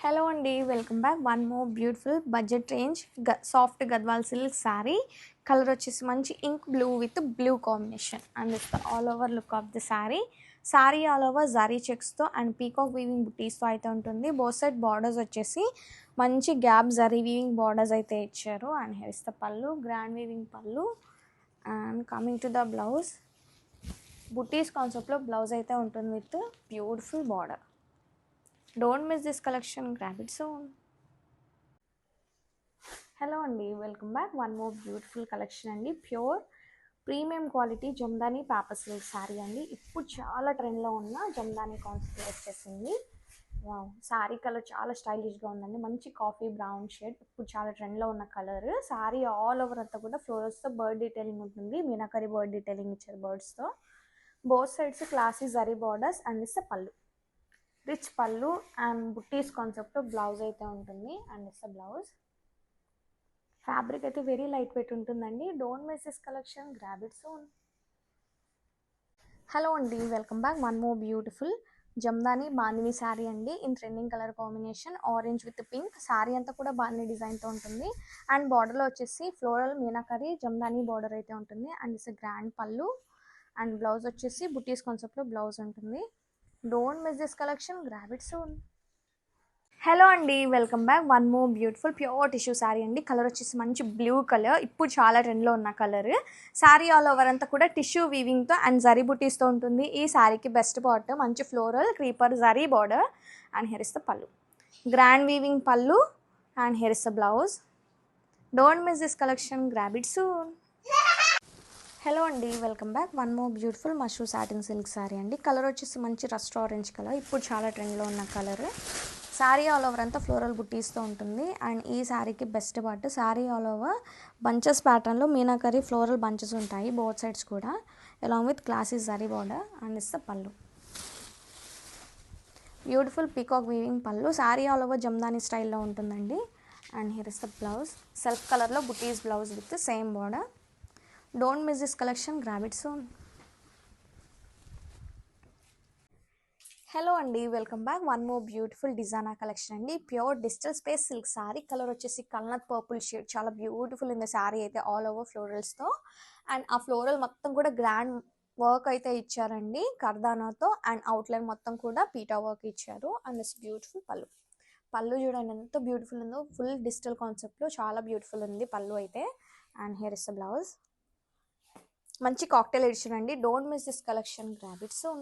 Hello అండి, welcome back. One more beautiful budget range soft Gadwal silk sari. Colour వచ్చేసి మంచి ink blue with blue combination and this all over look of the sari. Sari all over zari చెక్స్తో అండ్ peacock weaving బుటీస్తో అయితే ఉంటుంది. Both side borders వచ్చేసి మంచి గ్యాప్ జరీ వీవింగ్ బార్డర్స్ అయితే ఇచ్చారు. And here is the pallu, grand weaving pallu. And coming to the blouse, butis కాన్సెప్ట్లో బ్లౌజ్ అయితే ఉంటుంది with beautiful border. Don't miss this collection, grab it soon. Hello అండి, welcome back. One more beautiful collection అండి. Pure premium quality Jamdani paper silk sari అండి. ఇప్పుడు చాలా ట్రెండ్లో ఉన్న జమ్దాని కాన్సెప్ట్ వచ్చేసింది. వావ్, శారీ కలర్ చాలా స్టైలిష్గా ఉందండి. మంచి కాఫీ బ్రౌన్ షేడ్, ఇప్పుడు చాలా ట్రెండ్లో ఉన్న కలర్. శారీ ఆల్ ఓవర్ అంతా కూడా ఫ్లోరల్స్తో బర్డ్ డీటెయిలింగ్ ఉంటుంది. మీనాకరీ బర్డ్ డీటెయిలింగ్ ఇచ్చారు బర్డ్స్తో. Both sides classy zari borders and is pallu, rich pallu and butties concept blouse అయితే ఉంటుంది. And it's a blouse. Fabric అయితే వెరీ లైట్ వెయిట్ ఉంటుందండి. Don't miss this collection, grab it soon. Hello అండి, welcome back. One more beautiful Jamdani Bandhani sari అండి. In trending colour combination orange with pink. Sari అంతా కూడా బాందిని డిజైన్తో ఉంటుంది. అండ్ బార్డర్లో వచ్చేసి ఫ్లోరల్ మీనాకరీ జమ్దాని బార్డర్ అయితే ఉంటుంది. And it's grand pallu and blouse వచ్చేసి బుట్టీస్ కాన్సెప్ట్లో బ్లౌజ్ ఉంటుంది. Don't miss this collection, grab it soon. Hello అండి, welcome back. One more beautiful pure tissue sari అండి. కలర్ వచ్చేసి మంచి బ్లూ కలర్, ఇప్పుడు చాలా ట్రెండ్లో ఉన్న కలర్. శారీ ఆల్ ఓవర్ అంతా కూడా టిష్యూ వీవింగ్తో అండ్ జరీ బుటీస్తో ఉంటుంది. ఈ శారీకి బెస్ట్ పార్ట్ మంచి floral creeper zari border. And here is the pallu, grand weaving pallu and here is the blouse. Don't miss this collection, grab it soon. Hello అండి, welcome back. One more beautiful Mashru satin silk sari అండి. Colour వచ్చేసి మంచి rust orange colour, ఇప్పుడు చాలా ట్రెండ్లో ఉన్న colour. Sari all over అంతా floral బుట్టీస్తో ఉంటుంది. అండ్ ఈ శారీకి best part sari all over bunches ప్యాటర్న్లో మీనాకరీ ఫ్లోరల్ బంచెస్ ఉంటాయి బోత్ సైడ్స్ కూడా, along with classy zari border. And is the pallu, beautiful peacock weaving పళ్ళు. శారీ ఆల్ ఓవర్ జమ్దాని స్టైల్లో ఉంటుందండి. And here is the blouse, self కలర్లో బుటీస్ blouse with same border. Don't miss this collection, grab it soon. Hello అండి, welcome back. One more beautiful designer collection అండి. Pure digital space silk sari. Colour వచ్చేసి కల్నత్ purple shade, చాలా beautiful ఉంది శారీ అయితే all over ఫ్లోరల్స్తో. అండ్ ఆ ఫ్లోరల్ మొత్తం కూడా గ్రాండ్ వర్క్ అయితే ఇచ్చారండి కర్దానాతో. అండ్ అవుట్లైన్ మొత్తం కూడా పీటా వర్క్ ఇచ్చారు. అండ్ ఇట్స్ బ్యూటిఫుల్ పళ్ళు. పళ్ళు చూడండి ఎంత బ్యూటిఫుల్ ఉందో, ఫుల్ డిజిటల్ కాన్సెప్ట్లో చాలా బ్యూటిఫుల్ ఉంది పళ్ళు అయితే. And here is the blouse, మంచి కాక్టైల్ ఎడిషన్ అండి. Don't miss this collection, grab it soon.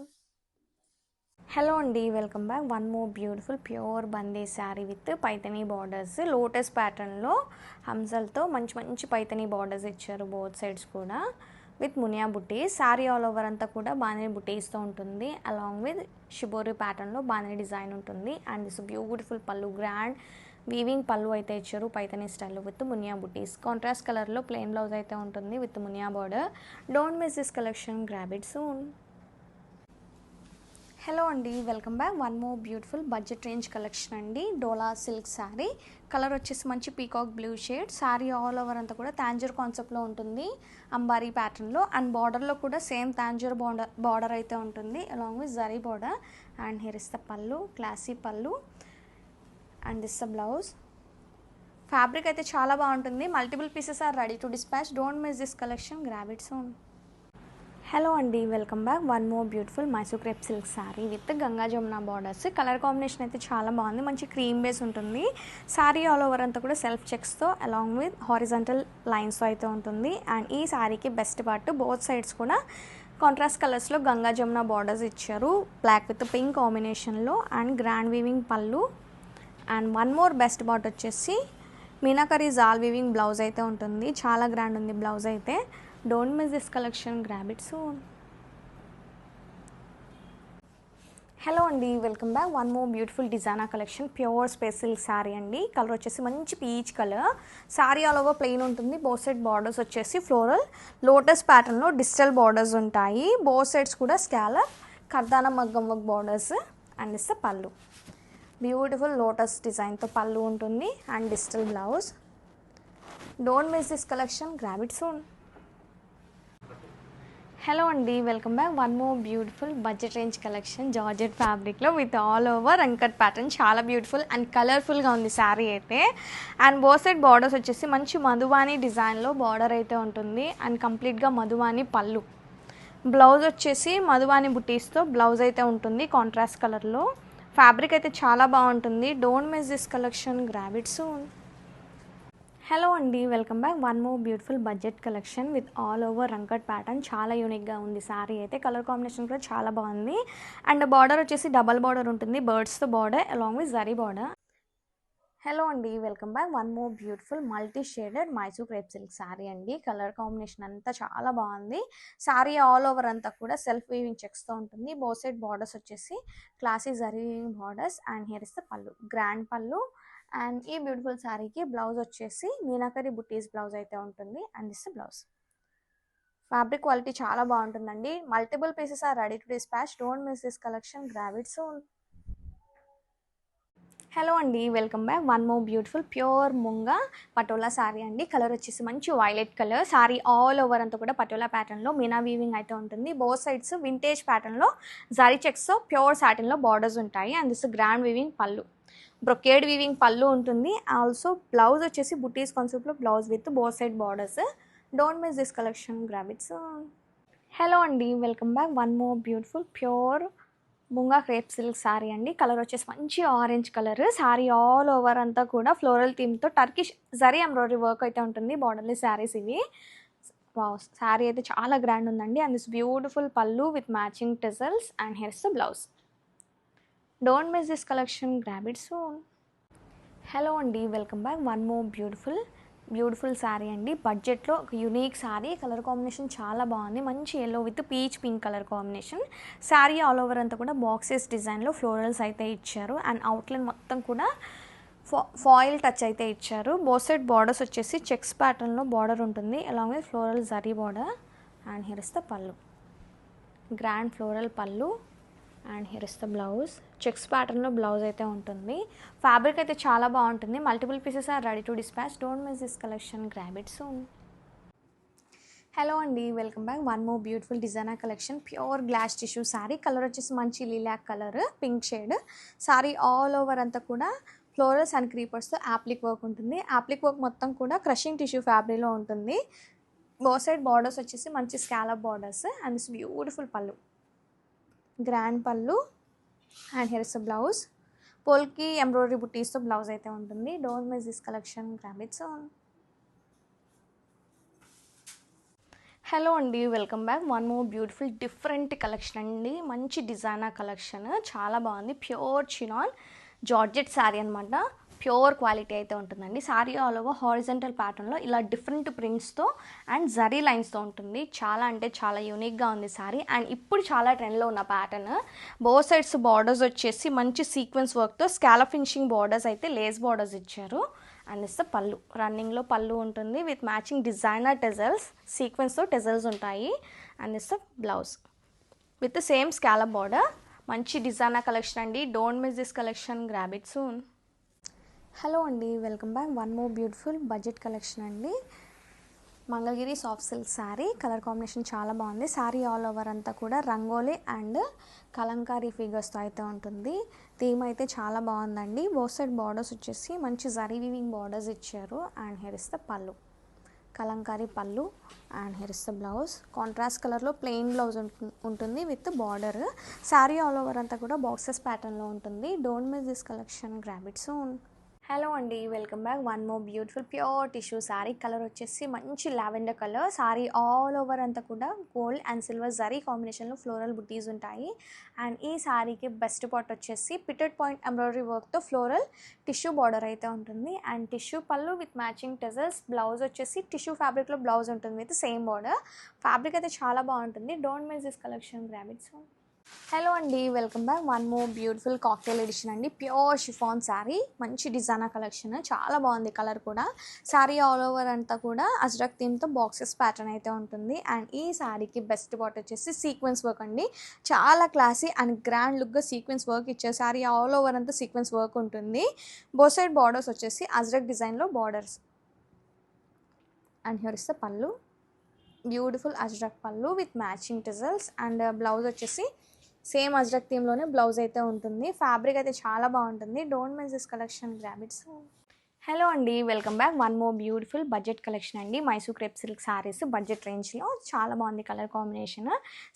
Hello అండి, welcome back. One more beautiful pure బందే sari with Paithani borders, lotus ప్యాటర్న్లో హంసలతో మంచి మంచి పైతనీ బార్డర్స్ ఇచ్చారు బోత్ సైడ్స్ కూడా with muniya butis. Sari all over అంతా కూడా బాందిని బుటీస్తో ఉంటుంది. అలాంగ్ విత్ షిబోరి ప్యాటర్న్లో బాందిని డిజైన్ ఉంటుంది. And this beautiful pallu, grand weaving పళ్ళు అయితే ఇచ్చారు పైతనీ స్టైల్లో విత్ మునియా బుటీస్. కాంట్రాస్ట్ కలర్లో ప్లెయిన్ బ్లౌజ్ అయితే ఉంటుంది with muniya border. Don't miss this collection, grab it soon. Hello అండి, welcome back. One more beautiful budget range collection అండి. డోలా సిల్క్ శారీ. కలర్ వచ్చేసి మంచి peacock blue shade. Sari all over అంతా కూడా తాంజర్ కాన్సెప్ట్లో ఉంటుంది అంబారీ ప్యాటర్న్లో. అండ్ బార్డర్లో కూడా సేమ్ తాంజర్ బార్డర్ అయితే ఉంటుంది along with zari border. And here is the pallu, classy pallu. And this the blouse. Fabric అయితే చాలా బాగుంటుంది. Multiple pieces are ready to dispatch. Don't miss this collection, grab it soon. Hello అండి, welcome back. One more beautiful Mysore crepe silk sari with Ganga Jamuna borders. Colour combination అయితే చాలా బాగుంది, మంచి cream base ఉంటుంది. Sari all over అంతా కూడా సెల్ఫ్ చెక్స్తో అలాంగ్ విత్ హారిజంటల్ లైన్స్తో అయితే ఉంటుంది. అండ్ ఈ శారీకి బెస్ట్ పార్ట్ బోత్ సైడ్స్ కూడా కాంట్రాస్ట్ కలర్స్లో గంగా జమున బార్డర్స్ ఇచ్చారు బ్లాక్ విత్ పింక్ కాంబినేషన్లో. And grand weaving pallu. And one more best part వచ్చేసి మీనాకరీ జాల్ వీవింగ్ బ్లౌజ్ అయితే ఉంటుంది. చాలా గ్రాండ్ ఉంది బ్లౌజ్ అయితే. Don't miss this collection, grab it soon. Hello అండి, welcome back. One more beautiful designer collection pure space silk sari అండి. కలర్ వచ్చేసి మంచి peach colour. Sari all over plain ఉంటుంది. బోత్ సైడ్ బార్డర్స్ వచ్చేసి ఫ్లోరల్ లోటస్ ప్యాటర్న్లో digital borders ఉంటాయి. Both sides కూడా స్కాలర్ కర్దానా మగ్గం work borders. And is the pallu, beautiful lotus డిజైన్తో పళ్ళు ఉంటుంది and digital blouse. Don't miss this collection, grab it soon. Hello అండి, welcome back. One more beautiful budget range collection georgette ఫ్యాబ్రిక్లో with all over అంకట్ pattern. చాలా beautiful and కలర్ఫుల్గా ఉంది శారీ అయితే. And both side borders వచ్చేసి మంచి మధువాని డిజైన్లో బార్డర్ అయితే ఉంటుంది. అండ్ కంప్లీట్గా మధువాని పళ్ళు. బ్లౌజ్ వచ్చేసి మధువాని బుటీస్తో బ్లౌజ్ అయితే ఉంటుంది కాంట్రాస్ట్ కలర్లో. ఫ్యాబ్రిక్ అయితే చాలా బాగుంటుంది. Don't miss this collection, grab it soon. Hello అండి, welcome back. One more beautiful budget collection with all over రంకట్ ప్యాటర్న్. చాలా యూనిక్గా ఉంది శారీ అయితే. కలర్ కాంబినేషన్ కూడా చాలా బాగుంది. అండ్ బార్డర్ వచ్చేసి డబల్ బార్డర్ ఉంటుంది, బర్డ్స్తో border along with zari border. Hello అండి, welcome back. One more beautiful multi shaded Mysore crepe silk sari అండి. కలర్ కాంబినేషన్ అంతా చాలా బాగుంది. శారీ ఆల్ ఓవర్ అంతా కూడా సెల్ఫ్ వీవింగ్ చెక్స్తో ఉంటుంది. బోత్ సైడ్ బార్డర్స్ వచ్చేసి classy zari weaving borders. And here is the pallu, grand pallu. And ఈ బ్యూటిఫుల్ శారీకి బ్లౌజ్ వచ్చేసి మీనాకరి బుటీస్ బ్లౌజ్ అయితే ఉంటుంది. And this blouse. Fabric quality చాలా బాగుంటుందండి. Multiple pieces are ready to dispatch. Don't miss this collection, grab it soon. Hello అండి, welcome back. One more beautiful pure munga patola sari అండి. Colour వచ్చేసి మంచి violet colour. Sari all over అంతా కూడా పటోలా ప్యాటర్న్లో మీనా వీవింగ్ అయితే ఉంటుంది. బోత్ సైడ్స్ వింటేజ్ ప్యాటర్న్లో జరీ చెక్స్తో ప్యూర్ సాటిన్లో బార్డర్స్ ఉంటాయి. And this grand weaving pallu, brocade weaving pallu ఉంటుంది. ఆల్సో బ్లౌజ్ వచ్చేసి బుటీస్ కాన్సెప్ట్లో blouse with both side borders. Don't miss this collection, grab it. Hello అండి, welcome back. One more beautiful pure munga crepe silk sari అండి. Colour వచ్చేసి మంచి orange colour. Sari all over అంతా కూడా floral థీమ్తో టర్కిష్ జరీ ఎంబ్రాయిడరీ వర్క్ అయితే ఉంటుంది. బార్డర్లెస్ శారీస్ ఇవి. వావ్, శారీ అయితే చాలా గ్రాండ్ ఉందండి. And this beautiful pallu with matching tassels. And here's the blouse. Don't miss this collection, grab it soon. Hello అండి, welcome back. One more beautiful sari అండి. బడ్జెట్లో ఒక యూనిక్ శారీ. కలర్ కాంబినేషన్ చాలా బాగుంది. మంచి yellow with peach pink colour combination. Sari all over అంతా కూడా boxes డిజైన్లో ఫ్లోరల్స్ అయితే ఇచ్చారు. అండ్ అవుట్లైన్ మొత్తం కూడా ఫాయిల్ టచ్ అయితే ఇచ్చారు. బోత్ సైడ్ బార్డర్స్ వచ్చేసి చెక్స్ ప్యాటర్న్లో బార్డర్ ఉంటుంది along with floral zari border. And here is the pallu, grand floral pallu. And here is the blouse. Checks ప్యాటర్న్లో బ్లౌజ్ అయితే ఉంటుంది. ఫ్యాబ్రిక్ అయితే చాలా బాగుంటుంది. Multiple pieces are ready to dispatch. Don't miss this collection, grab it soon. Hello అండి, welcome back. One more beautiful designer collection pure glass tissue sari. Colour వచ్చేసి మంచి lilac colour, pink shade. Sari all over అంతా కూడా florals and క్రీపర్స్తో appliqué work ఉంటుంది. Appliqué work మొత్తం కూడా crushing tissue ఫ్యాబ్రిక్లో ఉంటుంది. బోత్ సైడ్ బార్డర్స్ వచ్చేసి మంచి scallop borders. And this beautiful pallu, grand pallu. And here is the blouse. Polki embroidery బుట్టీస్తో బ్లౌజ్ అయితే ఉంటుంది. Don't miss this collection, grab it soon. Hello అండి, welcome back. One more beautiful different collection అండి. మంచి designer collection, చాలా బాగుంది. ప్యూర్ చినాన్ జార్జెట్ శారీ అనమాట. Pure quality అయితే ఉంటుందండి. శారీ ఆల్ ఓవర్ హారిజంటల్ ప్యాటర్న్లో ఇలా డిఫరెంట్ ప్రింట్స్తో అండ్ జరీ లైన్స్తో ఉంటుంది. చాలా అంటే చాలా యూనిక్గా ఉంది శారీ. అండ్ ఇప్పుడు చాలా ట్రెండ్లో ఉన్న ప్యాటర్న్. బోత్ సైడ్స్ బార్డర్స్ వచ్చేసి మంచి సీక్వెన్స్ వర్క్తో స్కాలప్ ఫినిషింగ్ బార్డర్స్ అయితే లేస్ బార్డర్స్ ఇచ్చారు. అండ్ ఇస్ ద పళ్ళు, రన్నింగ్లో పళ్ళు ఉంటుంది విత్ మ్యాచింగ్ డిజైనర్ టెజల్స్. సీక్వెన్స్తో టెజల్స్ ఉంటాయి. And is the blouse with same scallop border. మంచి డిజైనర్ కలెక్షన్ అండి. Don't miss this collection, grab it soon. Hello అండి, welcome back. One more beautiful budget collection అండి. Mangalagiri soft silk sari. Colour combination చాలా బాగుంది. Sari all over అంతా కూడా rangoli and Kalamkari ఫిగర్స్తో అయితే ఉంటుంది. థీమ్ అయితే చాలా బాగుందండి. బోత్ సైడ్ బార్డర్స్ వచ్చేసి మంచి జరీ వీవింగ్ బార్డర్స్ ఇచ్చారు. And here is the pallu, kalamkari pallu. And here is the blouse. Contrast కలర్లో ప్లెయిన్ బ్లౌజ్ ఉంటుంది with border. Sari all over అంతా కూడా బాక్సెస్ ప్యాటర్న్లో ఉంటుంది. Don't miss this collection, grab it soon. Hello అండి, welcome back. One more beautiful pure tissue sari. Colour వచ్చేసి మంచి lavender colour. Sari all over అంతా కూడా గోల్డ్ అండ్ సిల్వర్ జరీ కాంబినేషన్లో ఫ్లోరల్ బుటీస్ ఉంటాయి. అండ్ ఈ శారీకి బెస్ట్ పార్ట్ వచ్చేసి పిటెడ్ పాయింట్ ఎంబ్రాయిడరీ వర్క్తో ఫ్లోరల్ టిష్యూ బార్డర్ అయితే ఉంటుంది. And tissue pallu with matching tassels. Blouse వచ్చేసి టిష్యూ ఫ్యాబ్రిక్లో బ్లౌజ్ ఉంటుంది విత్ సేమ్ బార్డర్. ఫ్యాబ్రిక్ అయితే చాలా బాగుంటుంది. Don't miss this collection, grab it soon. Hello అండి, welcome back. One more beautiful cocktail edition అండి. Pure chiffon sari. మంచి డిజైనర్ కలెక్షన్, చాలా బాగుంది కలర్ కూడా. శారీ ఆల్ ఓవర్ అంతా కూడా అజ్రక్ థీమ్తో బాక్సెస్ ప్యాటర్న్ అయితే ఉంటుంది. అండ్ ఈ శారీకి బెస్ట్ పార్ట్ వచ్చేసి సీక్వెన్స్ వర్క్ అండి. చాలా క్లాసీ అండ్ గ్రాండ్ లుక్గా సీక్వెన్స్ వర్క్ ఇచ్చారు. శారీ ఆల్ ఓవర్ అంతా సీక్వెన్స్ వర్క్ ఉంటుంది. బోత్ సైడ్ బార్డర్స్ వచ్చేసి అజ్రక్ డిజైన్లో borders. And here is the pallu, beautiful ajrak pallu with matching tassels and blouse వచ్చేసి సేమ్ అజ్రక్ థీమ్లోనే బ్లౌజ్ అయితే ఉంటుంది. ఫ్యాబ్రిక్ అయితే చాలా బాగుంటుంది. Don't miss this collection, grab it. Hello అండి, welcome back. One more beautiful budget collection అండి. Mysore crepe silk saris budget రేంజ్లో చాలా బాగుంది colour combination.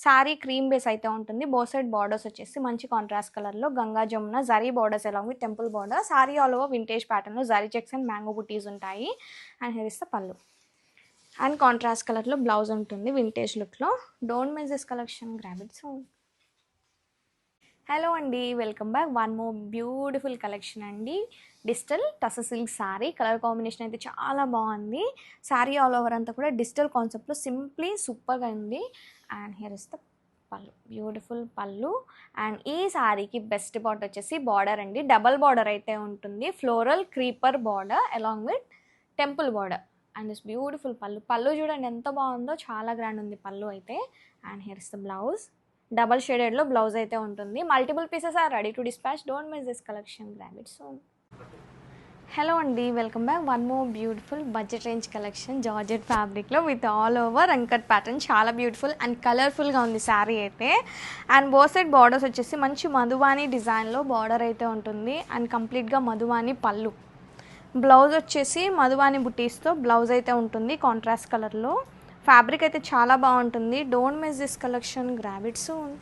Sari cream base అయితే ఉంటుంది. బోత్ సైడ్ బార్డర్స్ వచ్చేసి మంచి కాంట్రాస్ట్ కలర్లో Ganga Jamuna zari borders along with temple border. Sari all over vintage ప్యాటర్న్లో zari checks and mango butis ఉంటాయి. And here is the pallu and contrast కలర్లో బ్లౌజ్ ఉంటుంది వింటేజ్ లుక్లో. Don't miss this collection, grab it soon. Hello అండి, welcome back. One more beautiful collection అండి. Digital tussar silk sari colour combination అయితే చాలా బాగుంది. శారీ ఆల్ ఓవర్ అంతా కూడా డిజిటల్ కాన్సెప్ట్లో సింప్లీ సూపర్గా ఉంది. And here is the pallu, beautiful pallu. And ఈ శారీకి బెస్ట్ పార్ట్ వచ్చేసి బార్డర్ అండి. డబల్ బార్డర్ అయితే ఉంటుంది. Floral creeper border along with temple border. And this beautiful pallu చూడండి ఎంత బాగుందో, చాలా గ్రాండ్ ఉంది పళ్ళు అయితే. And here is the blouse. Double షేడెడ్లో బ్లౌజ్ అయితే ఉంటుంది. Multiple pieces are ready to dispatch. Don't miss this collection, grab it soon. Hello అండి, welcome back. One more beautiful budget range collection georgette ఫ్యాబ్రిక్లో with all over అంకట్ pattern. చాలా beautiful and కలర్ఫుల్గా ఉంది శారీ అయితే. అండ్ బోత్ సైడ్ బార్డర్స్ వచ్చేసి మంచి మధువాని డిజైన్లో బార్డర్ అయితే ఉంటుంది. అండ్ కంప్లీట్గా మధువాని పళ్ళు. బ్లౌజ్ వచ్చేసి మధువాని బుటీస్తో బ్లౌజ్ అయితే ఉంటుంది కాంట్రాస్ట్ కలర్లో. ఫ్యాబ్రిక్ అయితే చాలా బాగుంటుంది. Don't miss this collection, grab it soon.